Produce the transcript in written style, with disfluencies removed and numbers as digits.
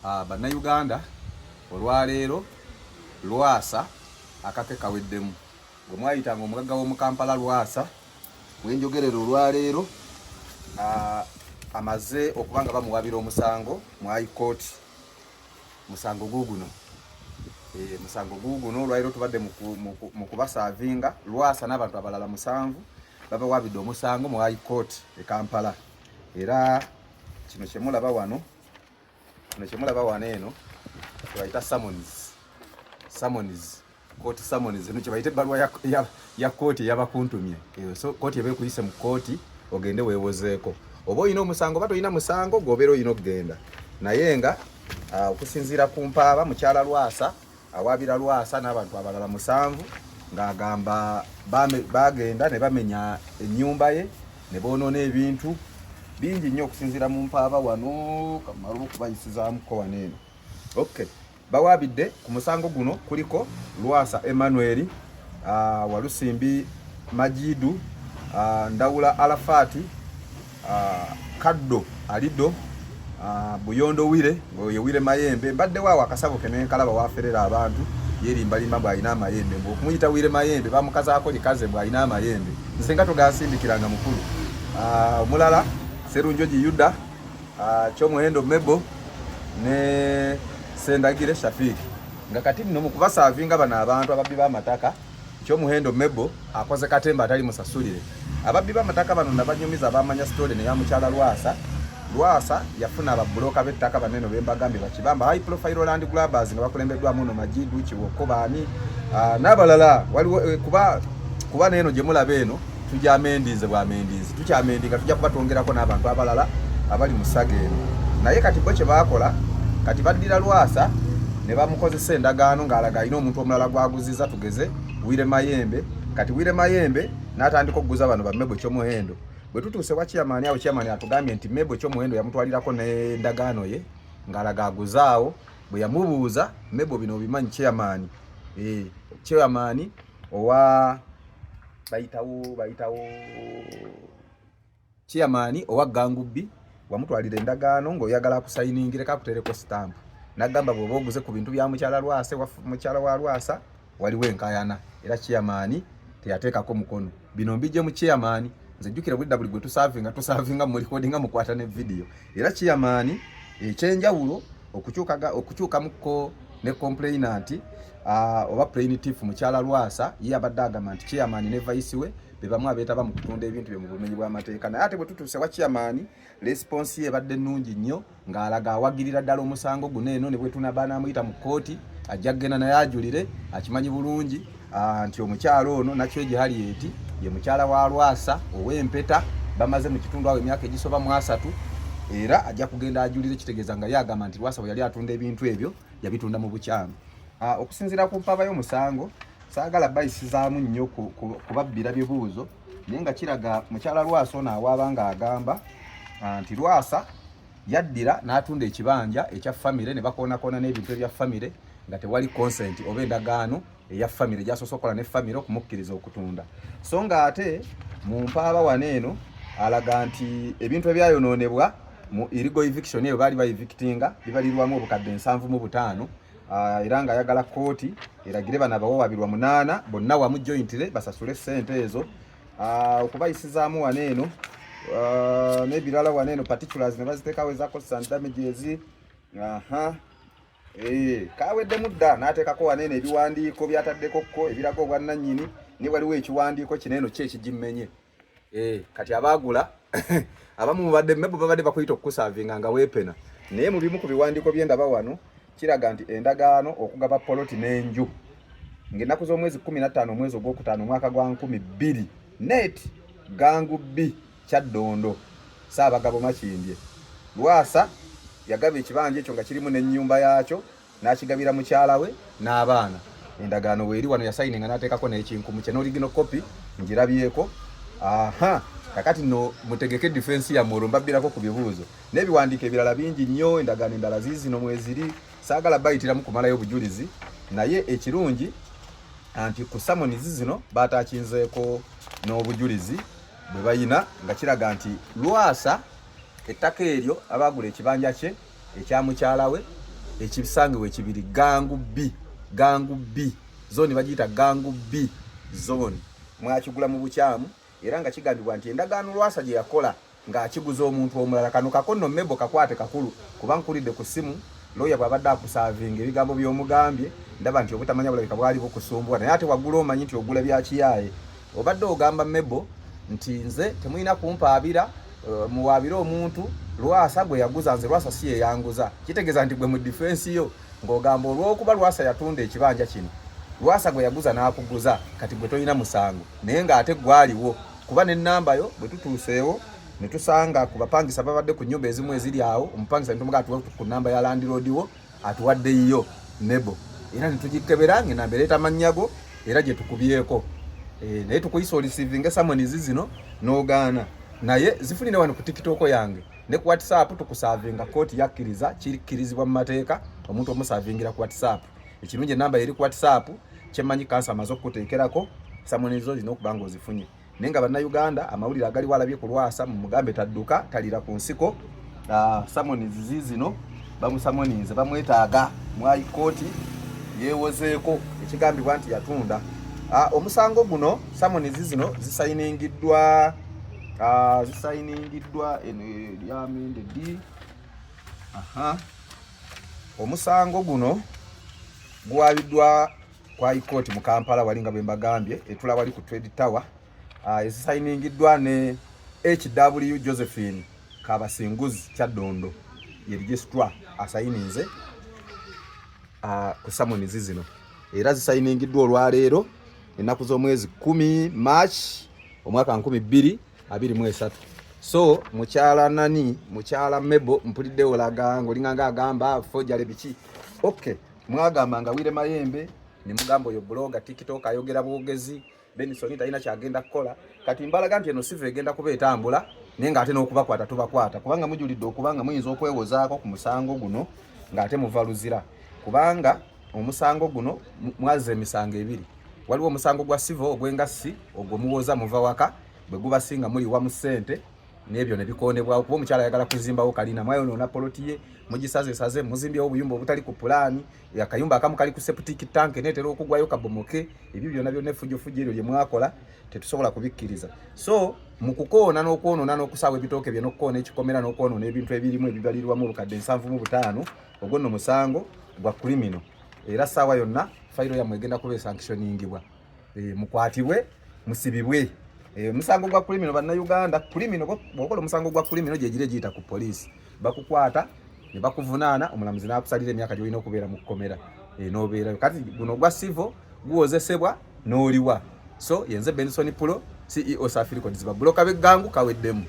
Bannayuganda olwaleero Lwasa akake kaweddemu gwe mwayitanga omugagga w'omu Kampala Lwasa bwenjogerera olwaleero amaze okubanga bamuwabira omusango mu High Court. Musango guguno olwaleero tubadde mu kubasavinga Lwasa n'abantu abalala 7 babawabidde omusango mu High Court e Kampala. Era kino kyemulaba wano eno kyebayita summons court summons eno kyebayita ebbaluwa ya kooti yabakuntumye. So kooti eba ekuyise mu kooti ogende weewozeeko oba olina omusango oba tolina musango gwobeera olina okugenda naye nga okusinziira ku mpaaba mukyala Lwasa awaabira Lwasa n'abantu abalala 7 ng'agamba bagenda ne bamenya ennyumba ye ne boonoona ebintu bingi nnyo okusinziira mu mpaaba wano kamala okubayisizaamuko wano eno. Okay, bawaabidde ku musango guno kuliko Lwasa Emmanuel, Walusimbi Majidu, Ndawula Alafati, Kaddo Alido, Buyondo Wire Wire Mayembe. Mbadde waawo akasabo ke n'enkalaba waaferera abantu yerimbalimba bw'alina amayembe okumuyita Wire Mayembe bamukazaako likaze bw'alina amayembe nze nga togasindikiranga mukulu. Omulala Serunjoji Yuda, Kyomuhendo Mebo ne Sendagire Shafiki. Nga kati nno mu kubasavinga bano abantu ababbi b'amataka Kyomuhendo Mebo akoze katemba atali musasulire. Ababbi b'amataka bano nabanyumiza abamanya story ne ya mukyala Lwasa. Lwasa yafuna ababuloka b'ettaka banene bembagambye bakibamba high profile land grabbers nga bakulembeddwamu no Majidu Kiwoko baani n'abalala waliwo kuba n'eno gye mulaba eno tujamendize bwamendize tukyamendinga tujja kuba twongerako n'abantu abalala abali mu saga eno. Naye kati bo kye baakola kati baddira Lwasa ne bamukozesa endagaano ng'alaga alina omuntu omulala gwaguziza tugeze Wire Mayembe. Kati Wire Mayembe n'atandika okuguza bano ba Mebo Kyomuhendo. Bwe tutuuse wa chairman awo chairman atugambye nti Mebo Kyomuhendo yamutwalirako n'endagaano ye ng'alaga aguzaawo. Bwe yamubuuza Mebo bino bimanyi chairman owa bayitawo chairman owa Gangubbi wamutwalira endagaano ng'oyagala kusayiningireko akutereko stamp. Nagamba bw'oba oguze ku bintu bya mukyala wa Lwasa waliwo enkayana era chairman teyateekako mukono. Bino mbijje mu chairman nze jjukira buli gwe tusavinga mu recording mukwata ne video. Era chairman ekyenjawulo okukyukamuko ne complainant oba plaintiff mukyala Lwasa ye abadde agamba nti chairman ne vice we be bamu abeetaba mu kutunda ebintu bye mu bumenyi bw'amateeka. Naye ate bwe tutuuse wa chairman response ye ebadde nnungi nnyo ng'alaga awagirira ddala omusango guno eno ne bwe tunaba amuyita mu kooti ajja kugenda naye ajulire akimanyi bulungi nti omukyalo ono Nakyeji Harriet ye mukyala wa Lwasa ow'empeta bamaze mu kitundu awo emyaka egisoba mu 3 era ajja kugenda ajulire kitegeeza nga yagamba nti Lwasa bwe yali atunda ebintu ebyo yabitunda mu bukyamu. Okusinziira ku mpaaba y'omusango saagala bayisizaamu nnyo kubabbira bibuuzo naye nga kiraga mukyala Lwasa ono awaaba nga agamba nti Lwasa yaddira n'atunda ekibanja ekya famire ne bakoonakona n'ebintu ebya famire nga tewali consent oba endagaano eya famire gyasosokola ne famire okumukkiriza okutunda. So nga ate mu mpaaba wano eno alaga nti ebintu ebyayonoonebwa mu illegal eviction eyo baali bayivictinga bibalirwamu obukadde 7.5 era nga ayagala kooti eragire bano abawabirwa 8 bonna wamu jointire basasule ssente ezo. Okubayisizaamu wano eno n'ebirala wano eno particulars ne baziteekawo ezakozesa damages. Kaweddemu dda n'ateekako wano eno ebiwandiiko byataddekokko ebiraga obwannannyini ne waliwo ekiwandiiko kino eno ki ekigimmenye. Kati abaagula abamu mubadde Mebo babadde bakuyita okukusavinga nga weepena naye mu bimu ku biwandiiko byendaba wano kiraga nti endagaano okugaba poloti n'enju ng'ennaku z'omwezi 15 omwezi ogwokutaano omwaka gwa 2000 net Gangubbi Kyaddondo Ssaabagabo Makindye. Lwasa yagaba ekibanja ekyo nga kirimu n'ennyumba yaakyo n'akigabira mukyala we n'abaana. Endagaano weeri wano yasayininga n'ateekako n'ekinkumu kye n'oligino kopi ngirabyeko. Kakati no mutegeke defense ya moro mbabbirako ku bibuuzo n'ebiwandiiko ebirala bingi nnyo. Endagaano endala ziizino mweziri saagala bayitiramu kumalayo obujulizi naye ekirungi anti ku summons zino baatakinzeeko n'obujulizi bwe bayina nga kiraga nti Lwasa ettaka eryo abaagula ekibanja kye ekya mukyala we ekisange ekibiri gangu B zone bagiyita gangu B zone mwakigula mu bukyamu era nga kigambibwa nti endagaano Lwasa gye yakola ng'akiguza omuntu omulala. Kano kakono Mebo kakwate kakulu kuba nkulidde ku simu lawyer bw'abadde akusavinga ebigambo by'omugambye ndaba nti obutamanya bulabika bwali bukusumbwa naye ate waggula omanyi nti ogula bya kiyaye. Obadde ogamba Mebo nti nze temulina kumpaabira muwaabire omuntu Lwasa gwe yaguza nze Lwasa si ye yanguza. Kitegeeza nti gwe mu defense yo ng'ogamba olw'okuba Lwasa yatunda ekibanja kino Lwasa gwe yaguza n'akuguza kati gwe tolina musango naye ng'ate gwaliwo kuba n'ennamba yo bwe tutuuseewo ne tusanga ku bapangisa babadde ku nnyumba ezimu eziri awo omupangisa ne tumuga atuwa ku nnamba ya landlord wo atuwadde yo Mebo era ne tugikebera ng'ennamba ereeta mannyago era gye tukubyeko naye tukuyisa olisivinga summons zino n'ogaana naye zifunire wano ku TikTok yange ne ku WhatsApp tukusavinga kooti yakkiriza kikkirizibwa mu mateeka omuntu omusavingira ku WhatsApp. Ekirungi ennamba eri ku WhatsApp kyemanyi kansa amaze okukuteekerako summons zo zino okubanga ozifunye. Naye nga bannayuganda amawulire agali walabye ku Lwasa mu mugambe tadduka talira ku nsiko summons zino bamusamoninze bamwetaaga mwayi kooti yeewozeeko ekigambibwa nti yatunda. Omusango guno summons zino zisayiningiddwa lyamende D. Omusango guno guwabiddwa kwa Court mu Kampala walinga bwe mbagambye etula wali ku Trade Tower. Ezisayiningiddwa ne HW Josephine Kabasinguzi Kyadondo ye registrar asayininze ku summons zino era zisayiningiddwa olwaleero ennaku z'omwezi 10 March omwaka 2023. So mukyala Mebo mpulidde olaga ng'olinganga agamba fojale biki. Okay, mwagamba nga Wire Mayembe ne mugamba oyo blogger TikTok ayogera bwogezi Benson talina kyagenda kukola kati mbalaga nti eno sive egenda kuba etambula naye ng'ate n'okubakwata tubakwata kubanga mujulidde okubanga muyinza okwewozaako ku musango guno ng'ate muva luzira kubanga omusango guno mwaze emisango ebiri. Waliwo omusango gwa civil ogw'engassi ogwo muwoza muva waka bwe gubasinga muli wa mu ssente n'ebyo ne bikondebwawo kuba omukyala ayagala kuzimbawo kalina mwayonoona poloti ye mugisazesaze muzimbyewo obuyumba obutali ku pulaani akayumba akamu kali ku septic tank neetera okugwayo kabomoke ebyo byonna byonna effujjofujjo eryo lye mwakola tetusobola kubikkiriza. So mu kukoona n'okwonoona n'okusaawa ebitooke bye n'okukoona ekikomera n'okwonoona ebintu ebirimu ebibalirwamu obukadde 7.5 ogwo nno musango gwa criminal era ssaawa yonna fayiro yammwe egenda kuba esanctioningibwa mukwatibwe musibibwe. Musango gwa criminal bannayuganda criminal bwokola omusango gwa criminal gye gire giyita ku poliisi bakukwata ne bakuvunaana omulamuzi n'akusalira emyaka gy'olina okubeera mu kkomera n'obeerayo. Kati guno gwa civil guwozesebwa n'oliwa. So yenze Benson Pulo CEO Safi Records ba bloka b'eggangu kaweddemu.